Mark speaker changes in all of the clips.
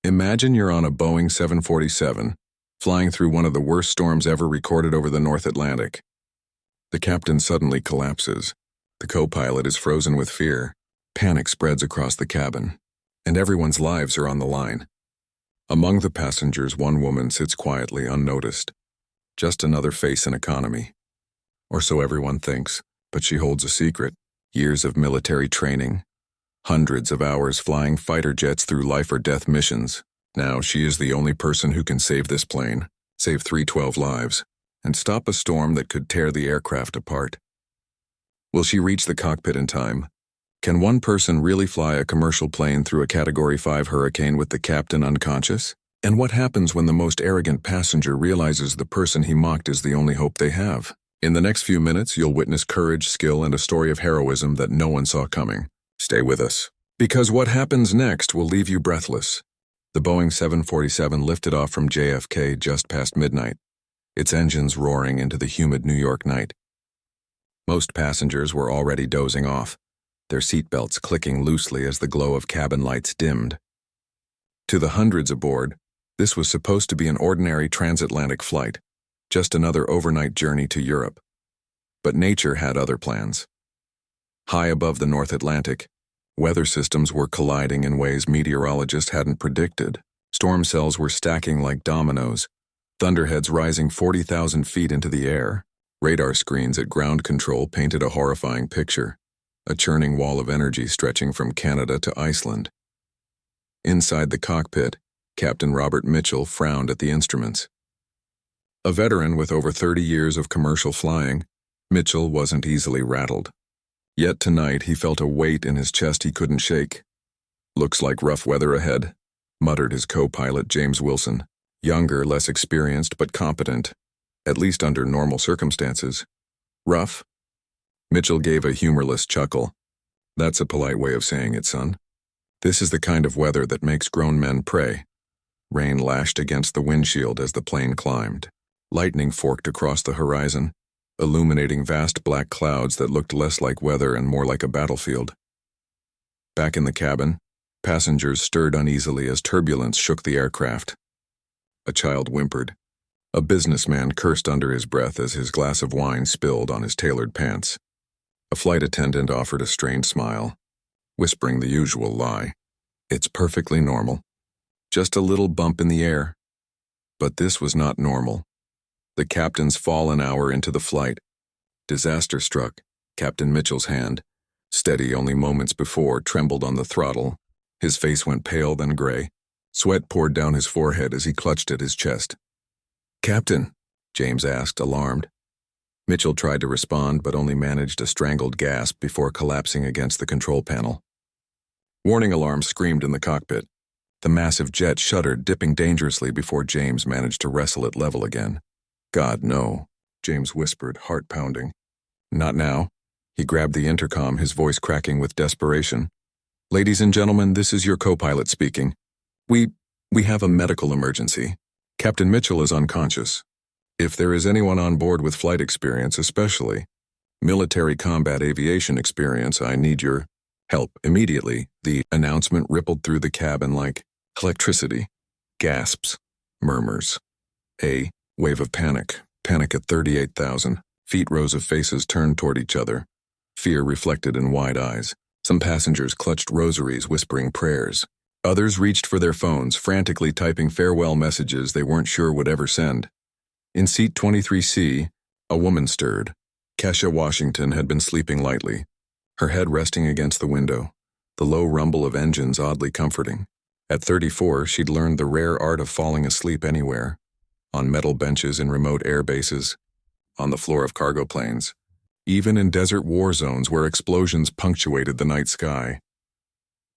Speaker 1: Imagine you're on a Boeing 747, flying through one of the worst storms ever recorded over the North Atlantic. The captain suddenly collapses. The co-pilot is frozen with fear. Panic spreads across the cabin, and everyone's lives are on the line. Among the passengers, one woman sits quietly unnoticed. Just another face in economy. Or so everyone thinks, but she holds a secret. Years of military training. Hundreds of hours flying fighter jets through life-or-death missions. Now she is the only person who can save this plane, save 312 lives, and stop a storm that could tear the aircraft apart. Will she reach the cockpit in time? Can one person really fly a commercial plane through a Category 5 hurricane with the captain unconscious? And what happens when the most arrogant passenger realizes the person he mocked is the only hope they have? In the next few minutes, you'll witness courage, skill, and a story of heroism that no one saw coming. Stay with us, because what happens next will leave you breathless. The Boeing 747 lifted off from JFK just past midnight, its engines roaring into the humid New York night. Most passengers were already dozing off, their seatbelts clicking loosely as the glow of cabin lights dimmed. To the hundreds aboard, this was supposed to be an ordinary transatlantic flight, just another overnight journey to Europe. But nature had other plans. High above the North Atlantic, weather systems were colliding in ways meteorologists hadn't predicted. Storm cells were stacking like dominoes, thunderheads rising 40,000 feet into the air. Radar screens at ground control painted a horrifying picture, a churning wall of energy stretching from Canada to Iceland. Inside the cockpit, Captain Robert Mitchell frowned at the instruments. A veteran with over 30 years of commercial flying, Mitchell wasn't easily rattled. Yet tonight he felt a weight in his chest he couldn't shake. "Looks like rough weather ahead," muttered his co-pilot James Wilson, younger, less experienced, but competent, at least under normal circumstances. "Rough?" Mitchell gave a humorless chuckle. "That's a polite way of saying it, son. This is the kind of weather that makes grown men pray." Rain lashed against the windshield as the plane climbed. Lightning forked across the horizon, illuminating vast black clouds that looked less like weather and more like a battlefield. Back in the cabin, passengers stirred uneasily as turbulence shook the aircraft. A child whimpered. A businessman cursed under his breath as his glass of wine spilled on his tailored pants. A flight attendant offered a strained smile, whispering the usual lie. "It's perfectly normal. Just a little bump in the air." But this was not normal. The captain's fallen hour into the flight. Disaster struck. Captain Mitchell's hand, steady only moments before, trembled on the throttle. His face went pale, then gray. Sweat poured down his forehead as he clutched at his chest. "Captain?" James asked, alarmed. Mitchell tried to respond, but only managed a strangled gasp before collapsing against the control panel. Warning alarms screamed in the cockpit. The massive jet shuddered, dipping dangerously before James managed to wrestle it level again. "God, no," James whispered, heart pounding. "Not now." He grabbed the intercom, his voice cracking with desperation. "Ladies and gentlemen, this is your co-pilot speaking. We have a medical emergency. Captain Mitchell is unconscious. If there is anyone on board with flight experience, especially military combat aviation experience, I need your help immediately." The announcement rippled through the cabin like electricity. Gasps, murmurs. A wave of panic. Panic at 38,000. Feet, rows of faces turned toward each other. Fear reflected in wide eyes. Some passengers clutched rosaries, whispering prayers. Others reached for their phones, frantically typing farewell messages they weren't sure would ever send. In seat 23C, a woman stirred. Kesha Washington had been sleeping lightly, her head resting against the window, the low rumble of engines oddly comforting. At 34, she'd learned the rare art of falling asleep anywhere, on metal benches in remote air bases, on the floor of cargo planes, even in desert war zones where explosions punctuated the night sky.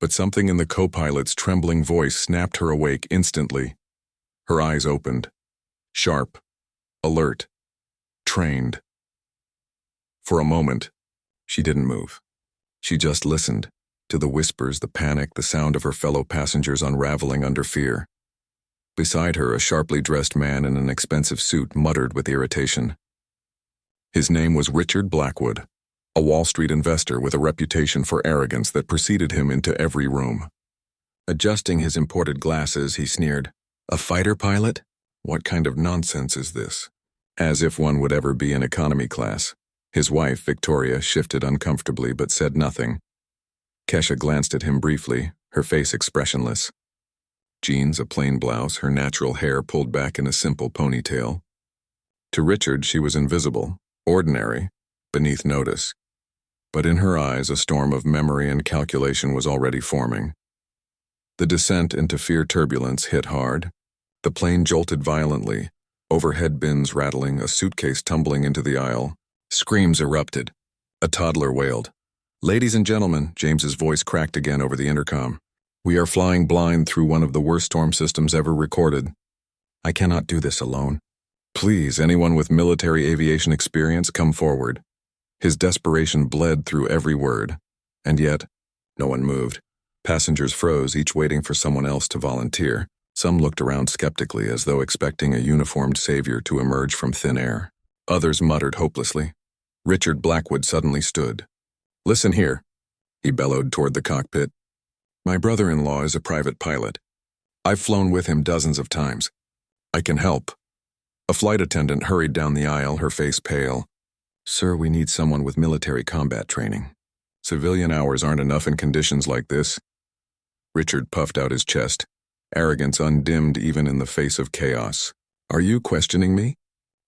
Speaker 1: But something in the co-pilot's trembling voice snapped her awake instantly. Her eyes opened, sharp, alert, trained. For a moment, she didn't move. She just listened to the whispers, the panic, the sound of her fellow passengers unraveling under fear. Beside her, a sharply dressed man in an expensive suit muttered with irritation. His name was Richard Blackwood, a Wall Street investor with a reputation for arrogance that preceded him into every room. Adjusting his imported glasses, he sneered, "A fighter pilot? What kind of nonsense is this?" As if one would ever be in economy class. His wife, Victoria, shifted uncomfortably but said nothing. Kesha glanced at him briefly, her face expressionless. Jeans, a plain blouse, her natural hair pulled back in a simple ponytail. To Richard, she was invisible, ordinary, beneath notice. But in her eyes, a storm of memory and calculation was already forming. The descent into fear turbulence hit hard. The plane jolted violently, overhead bins rattling, a suitcase tumbling into the aisle. Screams erupted. A toddler wailed. "Ladies and gentlemen," James's voice cracked again over the intercom. "We are flying blind through one of the worst storm systems ever recorded. I cannot do this alone. Please, anyone with military aviation experience, come forward." His desperation bled through every word. And yet, no one moved. Passengers froze, each waiting for someone else to volunteer. Some looked around skeptically, as though expecting a uniformed savior to emerge from thin air. Others muttered hopelessly. Richard Blackwood suddenly stood. "Listen here," he bellowed toward the cockpit. "My brother-in-law is a private pilot. I've flown with him dozens of times. I can help." A flight attendant hurried down the aisle, her face pale. "Sir, we need someone with military combat training. Civilian hours aren't enough in conditions like this." Richard puffed out his chest, arrogance undimmed even in the face of chaos. "Are you questioning me?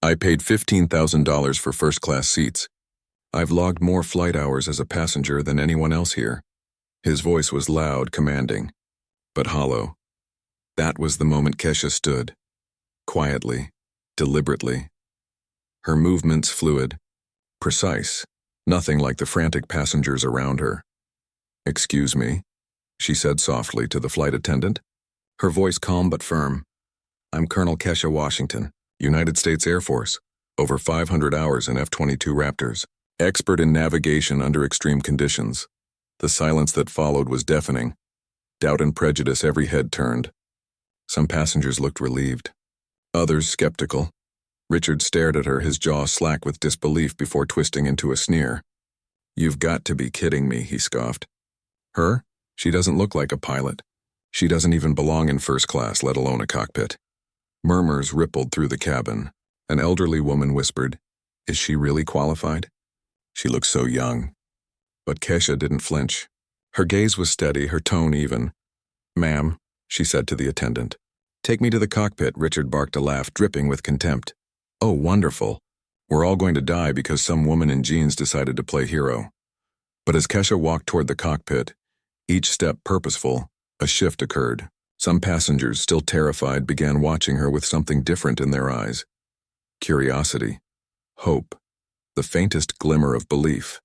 Speaker 1: I paid $15,000 for first-class seats. I've logged more flight hours as a passenger than anyone else here." His voice was loud, commanding, but hollow. That was the moment Kesha stood. Quietly, deliberately. Her movements fluid, precise, nothing like the frantic passengers around her. "Excuse me," she said softly to the flight attendant, her voice calm but firm. "I'm Colonel Kesha Washington, United States Air Force, over 500 hours in F-22 Raptors, expert in navigation under extreme conditions." The silence that followed was deafening. Doubt and prejudice, every head turned. Some passengers looked relieved. Others skeptical. Richard stared at her, his jaw slack with disbelief before twisting into a sneer. "You've got to be kidding me," he scoffed. "Her? She doesn't look like a pilot. She doesn't even belong in first class, let alone a cockpit." Murmurs rippled through the cabin. An elderly woman whispered, "Is she really qualified? She looks so young." But Kesha didn't flinch. Her gaze was steady, her tone even. "Ma'am," she said to the attendant. "Take me to the cockpit," Richard barked, a laugh dripping with contempt. "Oh, wonderful. We're all going to die because some woman in jeans decided to play hero." But as Kesha walked toward the cockpit, each step purposeful, a shift occurred. Some passengers, still terrified, began watching her with something different in their eyes. Curiosity, hope, the faintest glimmer of belief.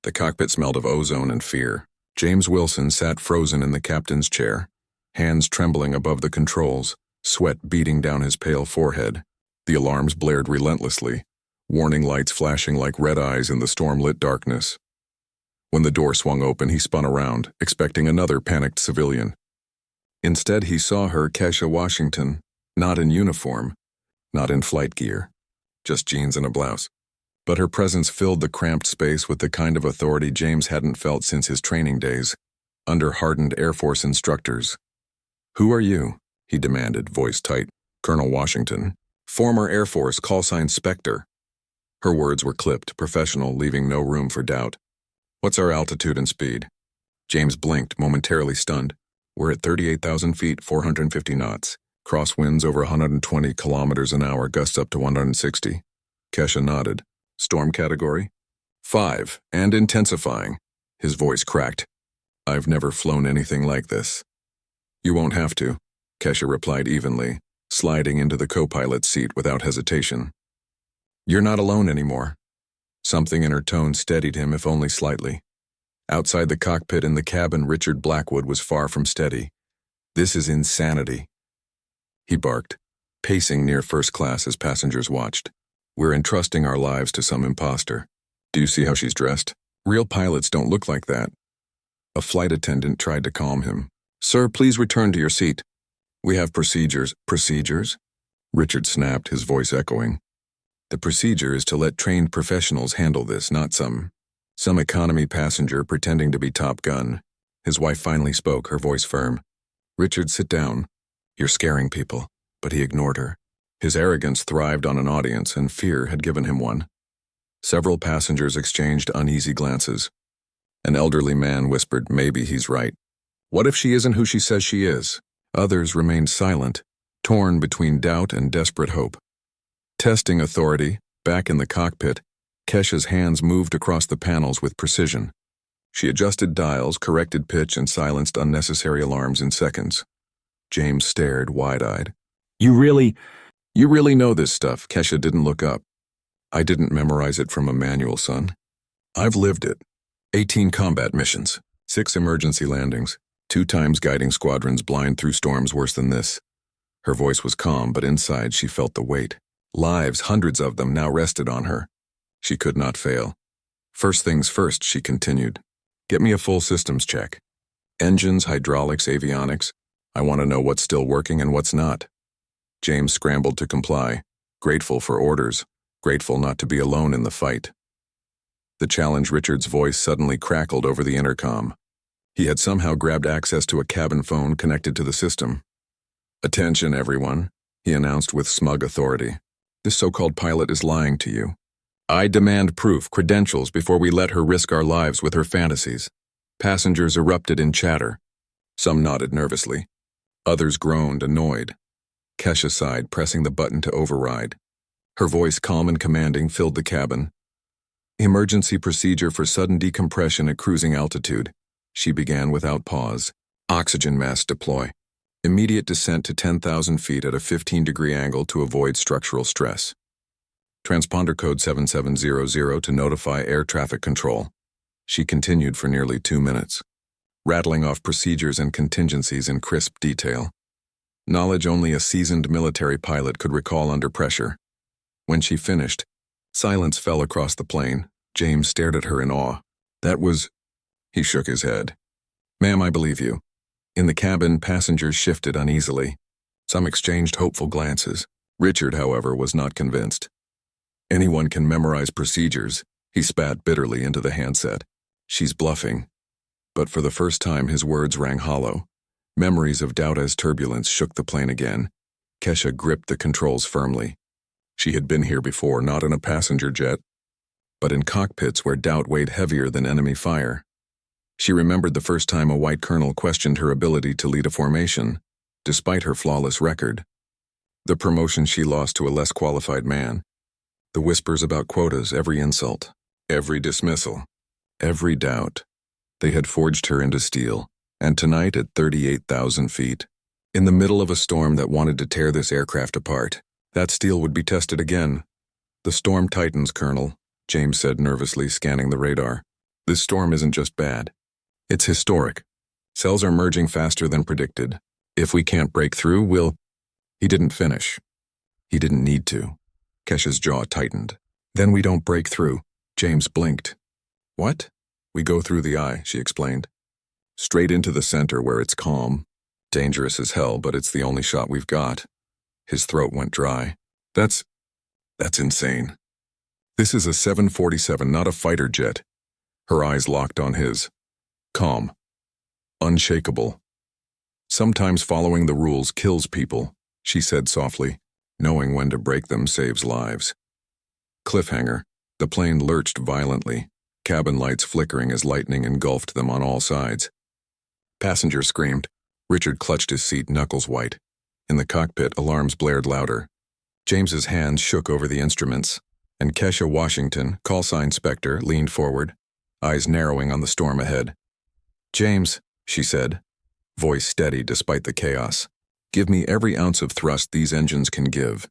Speaker 1: The cockpit smelled of ozone and fear. James Wilson sat frozen in the captain's chair, hands trembling above the controls, sweat beading down his pale forehead. The alarms blared relentlessly, warning lights flashing like red eyes in the storm-lit darkness. When the door swung open, he spun around, expecting another panicked civilian. Instead, he saw her, Kesha Washington, not in uniform, not in flight gear, just jeans and a blouse. But her presence filled the cramped space with the kind of authority James hadn't felt since his training days, under hardened Air Force instructors. "Who are you?" he demanded, voice tight. "Colonel Washington, former Air Force, call sign Spectre." Her words were clipped, professional, leaving no room for doubt. "What's our altitude and speed?" James blinked, momentarily stunned. "We're at 38,000 feet, 450 knots. Crosswinds over 120 kilometers an hour, gusts up to 160. Kesha nodded. "Storm category?" 5, and intensifying. His voice cracked. "I've never flown anything like this." "You won't have to," Kesha replied evenly, sliding into the co-pilot's seat without hesitation. "You're not alone anymore." Something in her tone steadied him, if only slightly. Outside the cockpit in the cabin, Richard Blackwood was far from steady. "This is insanity," he barked, pacing near first class as passengers watched. "We're entrusting our lives to some imposter. Do you see how she's dressed? Real pilots don't look like that." A flight attendant tried to calm him. "Sir, please return to your seat. We have procedures." "Procedures?" Richard snapped, his voice echoing. "The procedure is to let trained professionals handle this, not some economy passenger pretending to be Top Gun." His wife finally spoke, her voice firm. "Richard, sit down. You're scaring people." But he ignored her. His arrogance thrived on an audience, and fear had given him one. Several passengers exchanged uneasy glances. An elderly man whispered, "Maybe he's right. What if she isn't who she says she is?" Others remained silent, torn between doubt and desperate hope. Testing authority, back in the cockpit, Kesha's hands moved across the panels with precision. She adjusted dials, corrected pitch, and silenced unnecessary alarms in seconds. James stared, wide-eyed. You really know this stuff." Kesha didn't look up. "I didn't memorize it from a manual, son. I've lived it. 18 combat missions, 6 emergency landings, 2 times guiding squadrons blind through storms worse than this." Her voice was calm, but inside she felt the weight. Lives, hundreds of them, now rested on her. She could not fail. "First things first," she continued. "Get me a full systems check. Engines, hydraulics, avionics. I want to know what's still working and what's not." James scrambled to comply, grateful for orders, grateful not to be alone in the fight. The challenge Richard's voice suddenly crackled over the intercom. He had somehow grabbed access to a cabin phone connected to the system. "Attention, everyone," he announced with smug authority. "This so-called pilot is lying to you. I demand proof, credentials, before we let her risk our lives with her fantasies." Passengers erupted in chatter. Some nodded nervously. Others groaned, annoyed. Kesha sighed, pressing the button to override. Her voice, calm and commanding, filled the cabin. "Emergency procedure for sudden decompression at cruising altitude," she began without pause. "Oxygen mask deploy. Immediate descent to 10,000 feet at a 15-degree angle to avoid structural stress. Transponder code 7700 to notify air traffic control." She continued for nearly 2 minutes, rattling off procedures and contingencies in crisp detail. Knowledge only a seasoned military pilot could recall under pressure. When she finished, silence fell across the plane. James stared at her in awe. "That was—" He shook his head. "Ma'am, I believe you." In the cabin, passengers shifted uneasily. Some exchanged hopeful glances. Richard, however, was not convinced. "Anyone can memorize procedures," he spat bitterly into the handset. "She's bluffing." But for the first time, his words rang hollow. Memories of doubt as turbulence shook the plane again. Kesha gripped the controls firmly. She had been here before, not in a passenger jet, but in cockpits where doubt weighed heavier than enemy fire. She remembered the first time a white colonel questioned her ability to lead a formation, despite her flawless record. The promotion she lost to a less qualified man. The whispers about quotas, every insult, every dismissal, every doubt. They had forged her into steel, and tonight at 38,000 feet, in the middle of a storm that wanted to tear this aircraft apart, that steel would be tested again. "The storm tightens, Colonel," James said nervously, scanning the radar. "This storm isn't just bad. It's historic. Cells are merging faster than predicted. If we can't break through, we'll—" He didn't finish. He didn't need to. Kesha's jaw tightened. "Then we don't break through." James blinked. "What?" "We go through the eye," she explained. "Straight into the center where it's calm. Dangerous as hell, but it's the only shot we've got." His throat went dry. That's insane. This is a 747, not a fighter jet." Her eyes locked on his. Calm. Unshakable. "Sometimes following the rules kills people," she said softly. "Knowing when to break them saves lives." Cliffhanger. The plane lurched violently, cabin lights flickering as lightning engulfed them on all sides. Passengers screamed. Richard clutched his seat, knuckles white. In the cockpit, alarms blared louder. James's hands shook over the instruments, and Kesha Washington, callsign Spectre, leaned forward, eyes narrowing on the storm ahead. "James," she said, voice steady despite the chaos, "give me every ounce of thrust these engines can give.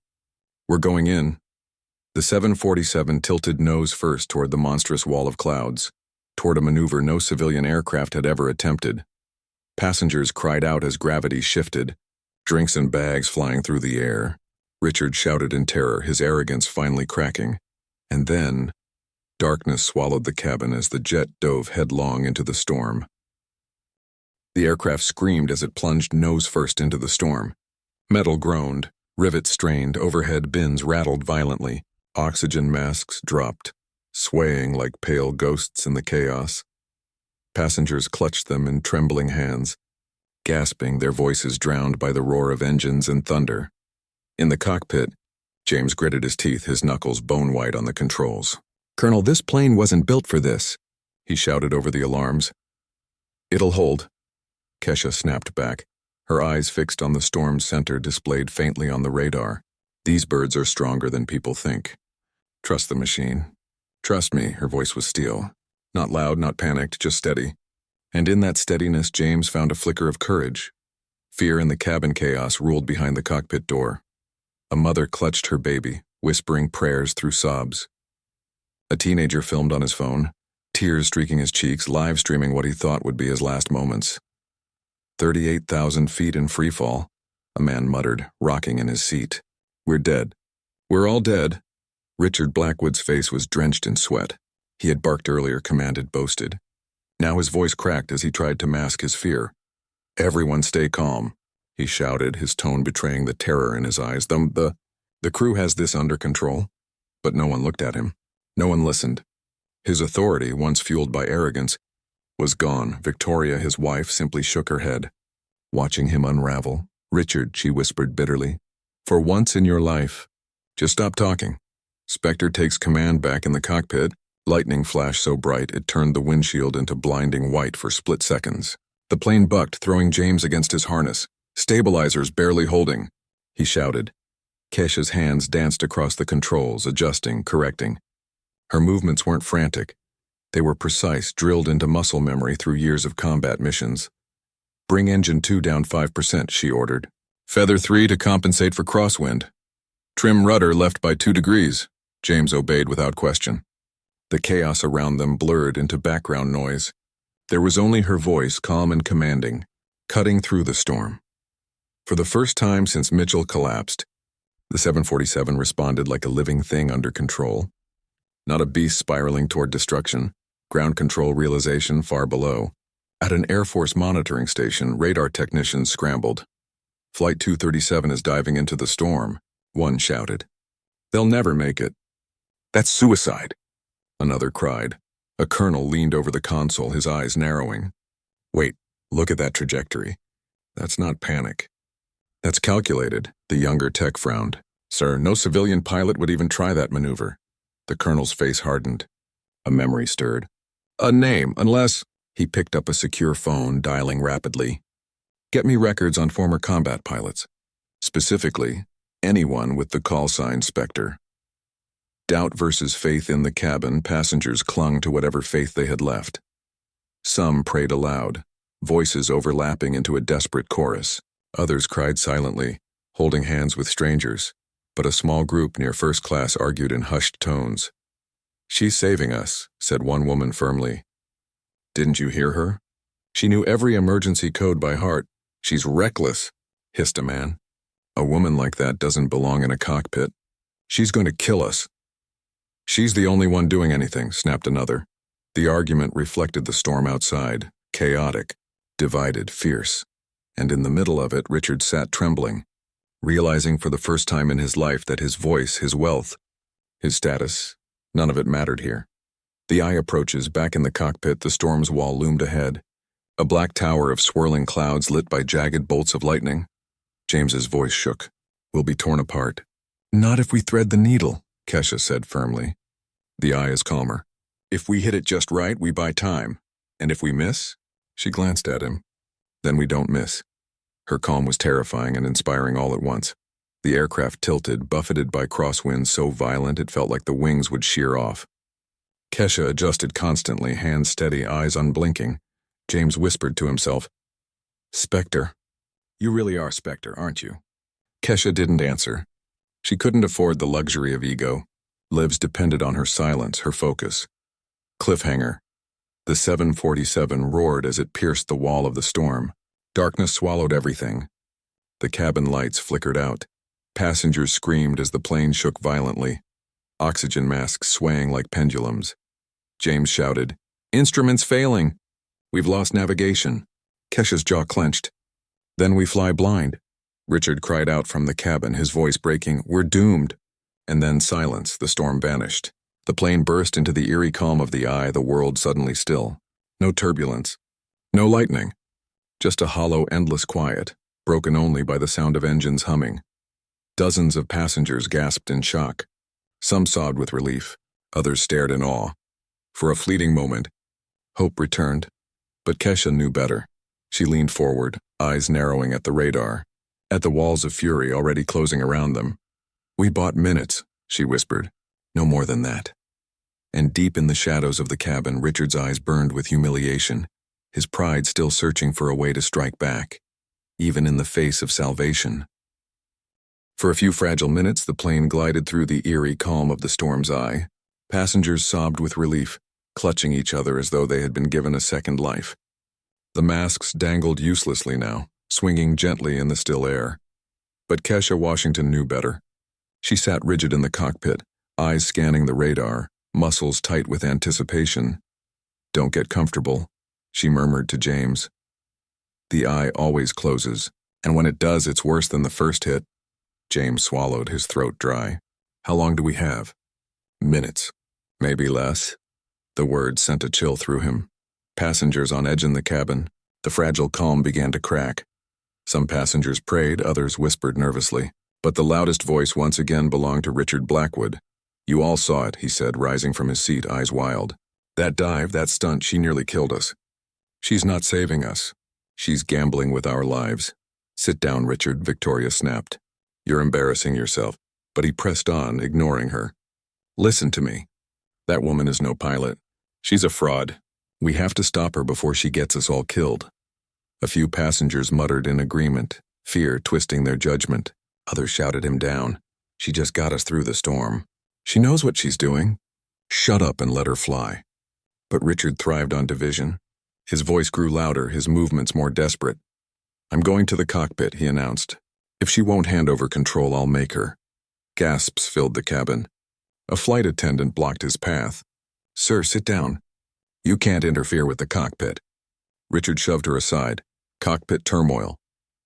Speaker 1: We're going in." The 747 tilted nose first toward the monstrous wall of clouds, toward a maneuver no civilian aircraft had ever attempted. Passengers cried out as gravity shifted, drinks and bags flying through the air. Richard shouted in terror, his arrogance finally cracking. And then, darkness swallowed the cabin as the jet dove headlong into the storm. The aircraft screamed as it plunged nose first into the storm. Metal groaned, rivets strained, overhead bins rattled violently, oxygen masks dropped, swaying like pale ghosts in the chaos. Passengers clutched them in trembling hands. gasping, their voices drowned by the roar of engines and thunder. In the cockpit, James gritted his teeth, his knuckles bone-white on the controls. "Colonel, this plane wasn't built for this," he shouted over the alarms. "It'll hold," Kesha snapped back, her eyes fixed on the storm's center displayed faintly on the radar. "These birds are stronger than people think. Trust the machine." "Trust me," her voice was steel. Not loud, not panicked, just steady. And in that steadiness, James found a flicker of courage. Fear in the cabin chaos ruled behind the cockpit door. A mother clutched her baby, whispering prayers through sobs. A teenager filmed on his phone, tears streaking his cheeks, live streaming what he thought would be his last moments. 38,000 feet in freefall, a man muttered, rocking in his seat. "We're dead. We're all dead." Richard Blackwood's face was drenched in sweat. He had barked earlier, commanded, boasted. Now his voice cracked as he tried to mask his fear. "Everyone stay calm," he shouted, his tone betraying the terror in his eyes. The crew has this under control." But no one looked at him. No one listened. His authority, once fueled by arrogance, was gone. Victoria, his wife, simply shook her head, watching him unravel. "Richard," she whispered bitterly, "for once in your life, just stop talking." Spectre takes command back in the cockpit. Lightning flashed so bright it turned the windshield into blinding white for split seconds. The plane bucked, throwing James against his harness. "Stabilizers barely holding," he shouted. Kesha's hands danced across the controls, adjusting, correcting. Her movements weren't frantic. They were precise, drilled into muscle memory through years of combat missions. "Bring engine 2 down 5%, she ordered. "Feather 3 to compensate for crosswind. Trim rudder left by 2 degrees. James obeyed without question. The chaos around them blurred into background noise. There was only her voice, calm and commanding, cutting through the storm. For the first time since Mitchell collapsed, the 747 responded like a living thing under control. Not a beast spiraling toward destruction, ground control realization far below. At an Air Force monitoring station, radar technicians scrambled. "Flight 237 is diving into the storm," one shouted. "They'll never make it." "That's suicide," another cried. A colonel leaned over the console, his eyes narrowing. "Wait, look at that trajectory. That's not panic. That's calculated," the younger tech frowned. "Sir, no civilian pilot would even try that maneuver." The colonel's face hardened. A memory stirred. "A name, unless—" He picked up a secure phone, dialing rapidly. "Get me records on former combat pilots. Specifically, anyone with the call sign Spectre." Doubt versus faith in the cabin, passengers clung to whatever faith they had left. Some prayed aloud, voices overlapping into a desperate chorus. Others cried silently, holding hands with strangers, but a small group near first class argued in hushed tones. "She's saving us," said one woman firmly. "Didn't you hear her? She knew every emergency code by heart. She's reckless," hissed a man. "A woman like that doesn't belong in a cockpit. She's going to kill us." "She's the only one doing anything," snapped another. The argument reflected the storm outside, chaotic, divided, fierce. And in the middle of it, Richard sat trembling, realizing for the first time in his life that his voice, his wealth, his status, none of it mattered here. The eye approaches, back in the cockpit, the storm's wall loomed ahead, a black tower of swirling clouds lit by jagged bolts of lightning. James's voice shook. "We'll be torn apart." "Not if we thread the needle," Kesha said firmly. The eye is calmer. "If we hit it just right, we buy time. And if we miss?" She glanced at him. "Then we don't miss." Her calm was terrifying and inspiring all at once. The aircraft tilted, buffeted by crosswinds so violent it felt like the wings would shear off. Kesha adjusted constantly, hands steady, eyes unblinking. James whispered to himself, "Spectre. You really are Spectre, aren't you?" Kesha didn't answer. She couldn't afford the luxury of ego. Lives depended on her silence, her focus. Cliffhanger. The 747 roared as it pierced the wall of the storm. Darkness swallowed everything. The cabin lights flickered out. Passengers screamed as the plane shook violently. Oxygen masks swaying like pendulums. James shouted, "Instruments failing! We've lost navigation." Kesha's jaw clenched. "Then we fly blind." Richard cried out from the cabin, his voice breaking, "We're doomed." And then silence, the storm vanished. The plane burst into the eerie calm of the eye, the world suddenly still. No turbulence. No lightning. Just a hollow, endless quiet, broken only by the sound of engines humming. Dozens of passengers gasped in shock. Some sobbed with relief, others stared in awe. For a fleeting moment, hope returned. But Kesha knew better. She leaned forward, eyes narrowing at the radar, at the walls of fury already closing around them. "We bought minutes," she whispered. "No more than that." And deep in the shadows of the cabin, Richard's eyes burned with humiliation, his pride still searching for a way to strike back, even in the face of salvation. For a few fragile minutes, the plane glided through the eerie calm of the storm's eye. Passengers sobbed with relief, clutching each other as though they had been given a second life. The masks dangled uselessly now, swinging gently in the still air. But Kesha Washington knew better. She sat rigid in the cockpit, eyes scanning the radar, muscles tight with anticipation. "Don't get comfortable," she murmured to James. "The eye always closes, and when it does, it's worse than the first hit." James swallowed, his throat dry. "How long do we have?" "Minutes. Maybe less." The word sent a chill through him. Passengers on edge in the cabin, the fragile calm began to crack. Some passengers prayed, others whispered nervously. But the loudest voice once again belonged to Richard Blackwood. "You all saw it," he said, rising from his seat, eyes wild. "That dive, that stunt, she nearly killed us. She's not saving us. She's gambling with our lives." "Sit down, Richard," Victoria snapped. "You're embarrassing yourself." But he pressed on, ignoring her. "Listen to me. That woman is no pilot. She's a fraud. We have to stop her before she gets us all killed." A few passengers muttered in agreement, fear twisting their judgment. Others shouted him down. "She just got us through the storm. She knows what she's doing. Shut up and let her fly." But Richard thrived on division. His voice grew louder, his movements more desperate. "I'm going to the cockpit," he announced. "If she won't hand over control, I'll make her." Gasps filled the cabin. A flight attendant blocked his path. "Sir, sit down. You can't interfere with the cockpit." Richard shoved her aside. Cockpit turmoil.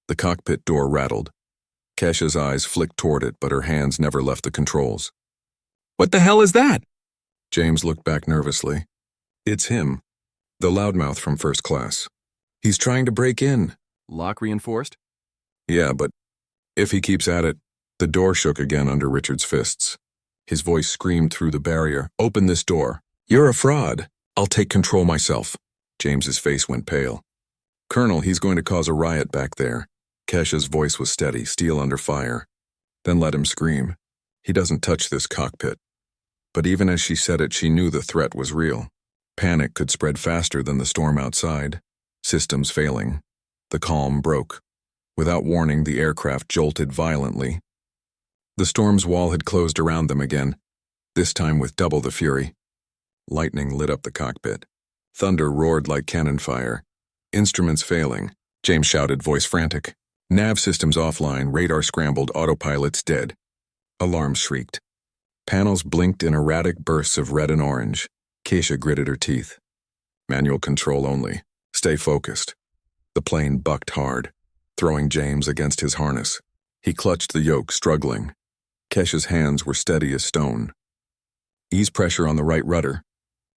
Speaker 1: The cockpit door rattled. Kesha's eyes flicked toward it, but her hands never left the controls.
Speaker 2: "What the hell is that?"
Speaker 1: James looked back nervously. "It's him, the loudmouth from first class. He's trying to break in."
Speaker 2: "Lock reinforced?"
Speaker 1: "Yeah, but if he keeps at it." The door shook again under Richard's fists. His voice screamed through the barrier. "Open this door. You're a fraud. I'll take control myself." James's face went pale. "Colonel, he's going to cause a riot back there." Kesha's voice was steady, steel under fire. "Then let him scream. He doesn't touch this cockpit." But even as she said it, she knew the threat was real. Panic could spread faster than the storm outside. Systems failing. The calm broke. Without warning, the aircraft jolted violently. The storm's wall had closed around them again, this time with double the fury. Lightning lit up the cockpit. Thunder roared like cannon fire. Instruments failing. James shouted, voice frantic. "Nav systems offline, radar scrambled, autopilot's dead." Alarms shrieked. Panels blinked in erratic bursts of red and orange. Keisha gritted her teeth. "Manual control only. Stay focused." The plane bucked hard, throwing James against his harness. He clutched the yoke, struggling. Kesha's hands were steady as stone. "Ease pressure on the right rudder.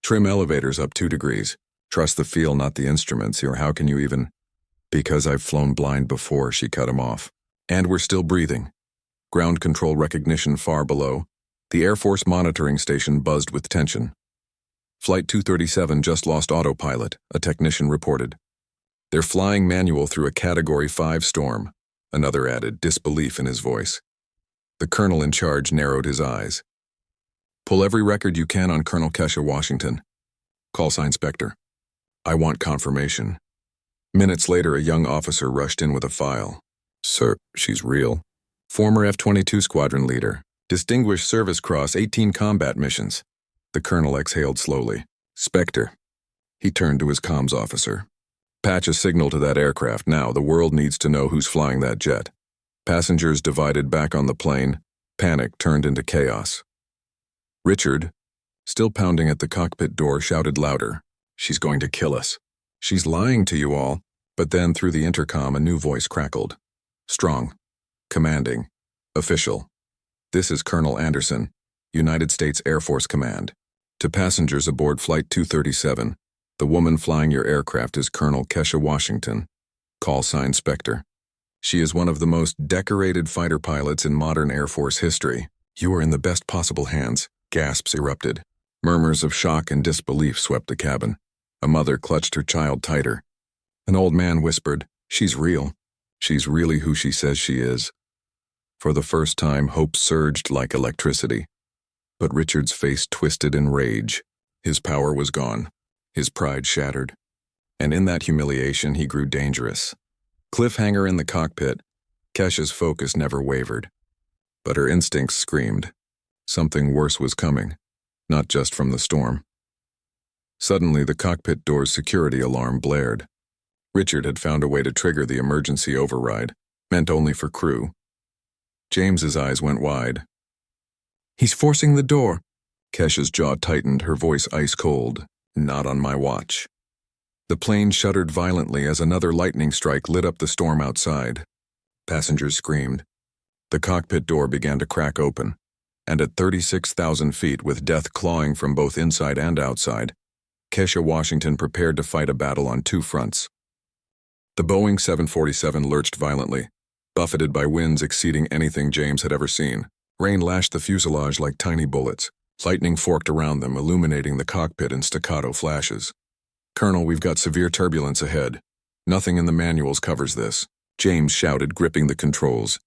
Speaker 1: Trim elevators up 2 degrees. Trust the feel, not the instruments, or how can you even—" "Because I've flown blind before," she cut him off. "And we're still breathing." Ground control recognition far below. The Air Force monitoring station buzzed with tension. "Flight 237 just lost autopilot," a technician reported. "They're flying manual through a Category 5 storm," another added, disbelief in his voice. The colonel in charge narrowed his eyes. "Pull every record you can on Colonel Kesha Washington. Call sign Spectre. I want confirmation." Minutes later, a young officer rushed in with a file. "Sir, she's real. Former F-22 squadron leader. Distinguished Service Cross, 18 combat missions." The colonel exhaled slowly. "Spectre." He turned to his comms officer. "Patch a signal to that aircraft now. The world needs to know who's flying that jet." Passengers divided back on the plane. Panic turned into chaos. Richard, still pounding at the cockpit door, shouted louder. "She's going to kill us. She's lying to you all." But then through the intercom a new voice crackled. Strong. Commanding. Official. "This is Colonel Anderson, United States Air Force Command. To passengers aboard Flight 237, the woman flying your aircraft is Colonel Kesha Washington. Call sign Spectre. She is one of the most decorated fighter pilots in modern Air Force history. You are in the best possible hands. Gasps erupted. Murmurs of shock and disbelief swept the cabin. A mother clutched her child tighter. An old man whispered, "She's real. She's really who she says she is." For the first time, hope surged like electricity. But Richard's face twisted in rage. His power was gone. His pride shattered. And in that humiliation, he grew dangerous. Cliffhanger in the cockpit, Kesha's focus never wavered. But her instincts screamed. Something worse was coming, not just from the storm. Suddenly, the cockpit door's security alarm blared. Richard had found a way to trigger the emergency override, meant only for crew. James's eyes went wide. "He's forcing the door." Kesha's jaw tightened, her voice ice cold. "Not on my watch." The plane shuddered violently as another lightning strike lit up the storm outside. Passengers screamed. The cockpit door began to crack open, and at 36,000 feet, with death clawing from both inside and outside, Kesha Washington prepared to fight a battle on two fronts. The Boeing 747 lurched violently, buffeted by winds exceeding anything James had ever seen. Rain lashed the fuselage like tiny bullets. Lightning forked around them, illuminating the cockpit in staccato flashes. "Colonel, we've got severe turbulence ahead. Nothing in the manuals covers this," James shouted, gripping the controls.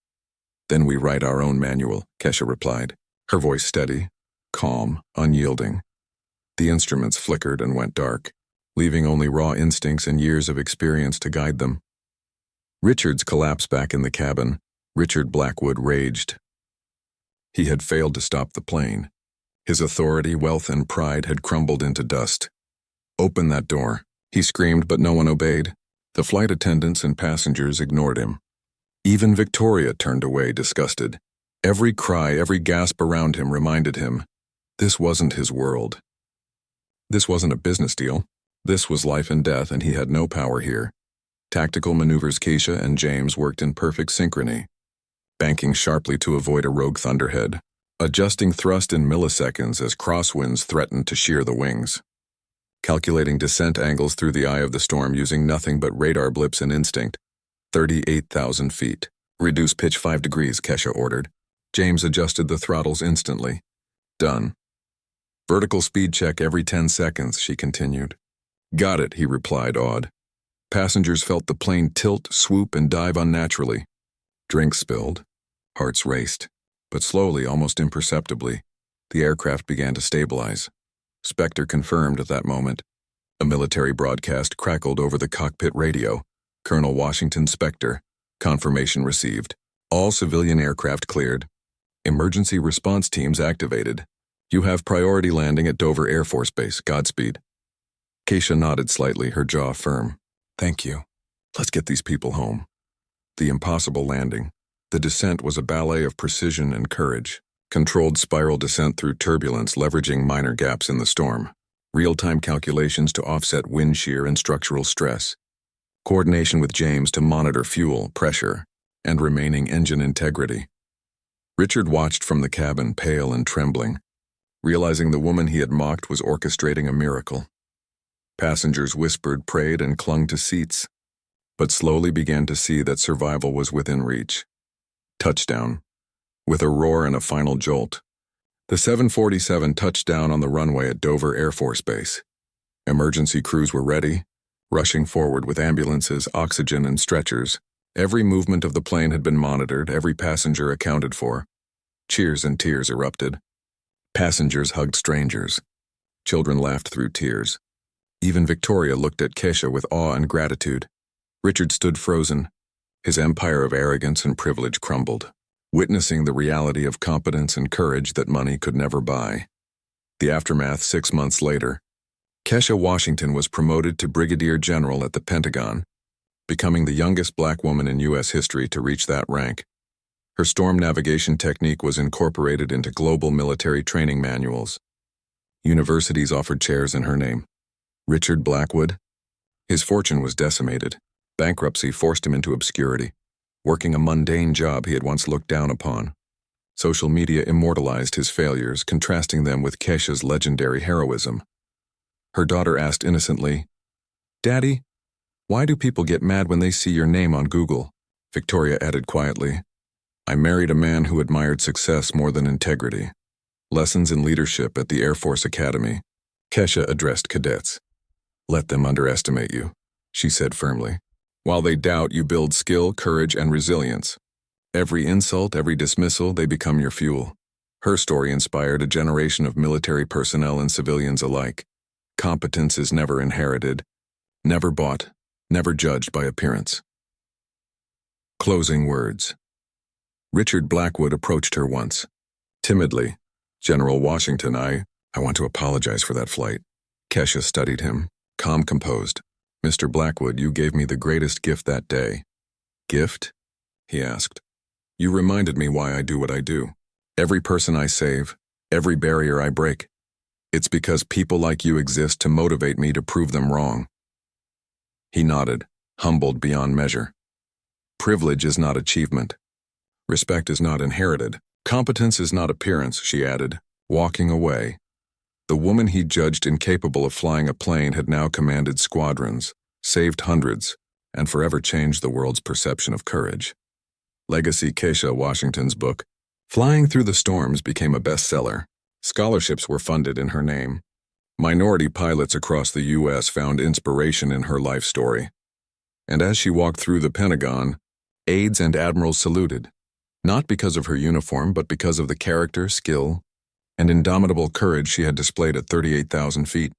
Speaker 1: "Then we write our own manual," Kesha replied, her voice steady, calm, unyielding. The instruments flickered and went dark, leaving only raw instincts and years of experience to guide them. Richards collapsed back in the cabin. Richard Blackwood raged. He had failed to stop the plane. His authority, wealth, and pride had crumbled into dust. "Open that door," he screamed, but no one obeyed. The flight attendants and passengers ignored him. Even Victoria turned away, disgusted. Every cry, every gasp around him reminded him, this wasn't his world. This wasn't a business deal. This was life and death, and he had no power here. Tactical maneuvers Kesha and James worked in perfect synchrony, banking sharply to avoid a rogue thunderhead, adjusting thrust in milliseconds as crosswinds threatened to shear the wings, calculating descent angles through the eye of the storm using nothing but radar blips and instinct. 38,000 feet. "Reduce pitch 5 degrees, Kesha ordered. James adjusted the throttles instantly. "Done." "Vertical speed check every 10 seconds, she continued. "Got it," he replied, awed. Passengers felt the plane tilt, swoop, and dive unnaturally. Drinks spilled. Hearts raced. But slowly, almost imperceptibly, the aircraft began to stabilize. Spectre confirmed at that moment. A military broadcast crackled over the cockpit radio. "Colonel Washington Spectre. Confirmation received. All civilian aircraft cleared. Emergency response teams activated. You have priority landing at Dover Air Force Base. Godspeed." Kesha nodded slightly, her jaw firm. "Thank you. Let's get these people home." The impossible landing. The descent was a ballet of precision and courage. Controlled spiral descent through turbulence, leveraging minor gaps in the storm. Real-time calculations to offset wind shear and structural stress. Coordination with James to monitor fuel, pressure, and remaining engine integrity. Richard watched from the cabin, pale and trembling, realizing the woman he had mocked was orchestrating a miracle. Passengers whispered, prayed, and clung to seats, but slowly began to see that survival was within reach. Touchdown. With a roar and a final jolt, the 747 touched down on the runway at Dover Air Force Base. Emergency crews were ready, rushing forward with ambulances, oxygen, and stretchers. Every movement of the plane had been monitored, every passenger accounted for. Cheers and tears erupted. Passengers hugged strangers. Children laughed through tears. Even Victoria looked at Kesha with awe and gratitude. Richard stood frozen. His empire of arrogance and privilege crumbled, witnessing the reality of competence and courage that money could never buy. The aftermath 6 months later. Kesha Washington was promoted to Brigadier General at the Pentagon, becoming the youngest black woman in U.S. history to reach that rank. Her storm navigation technique was incorporated into global military training manuals. Universities offered chairs in her name. Richard Blackwood? His fortune was decimated. Bankruptcy forced him into obscurity, working a mundane job he had once looked down upon. Social media immortalized his failures, contrasting them with Kesha's legendary heroism. Her daughter asked innocently, "Daddy, Why do people get mad when they see your name on Google? Victoria added quietly. I married a man who admired success more than integrity. Lessons in leadership at the Air Force Academy. Kesha addressed cadets. Let them underestimate you, she said firmly. While they doubt, you build skill, courage, and resilience. Every insult, every dismissal, they become your fuel. Her story inspired a generation of military personnel and civilians alike. Competence is never inherited, never bought, never judged by appearance. Closing words. Richard Blackwood approached her once. Timidly, General Washington, I want to apologize for that flight. Kesha studied him, calm, composed. Mr. Blackwood, you gave me the greatest gift that day. Gift? He asked. You reminded me why I do what I do. Every person I save, every barrier I break. It's because people like you exist to motivate me to prove them wrong. He nodded, humbled beyond measure. Privilege is not achievement. Respect is not inherited. Competence is not appearance, she added, walking away. The woman he judged incapable of flying a plane had now commanded squadrons, saved hundreds, and forever changed the world's perception of courage. Legacy. Kesha Washington's book, Flying Through the Storms, became a bestseller. Scholarships were funded in her name. Minority pilots across the U.S. found inspiration in her life story. And as she walked through the Pentagon, aides and admirals saluted, not because of her uniform, but because of the character, skill, and indomitable courage she had displayed at 38,000 feet.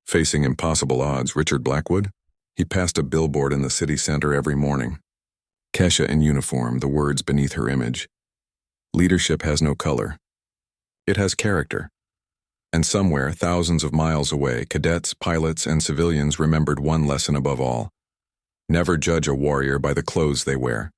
Speaker 1: Facing impossible odds, Richard Blackwood, he passed a billboard in the city center every morning. Kesha in uniform, the words beneath her image. Leadership has no color. It has character. And somewhere, thousands of miles away, cadets, pilots, and civilians remembered one lesson above all. Never judge a warrior by the clothes they wear.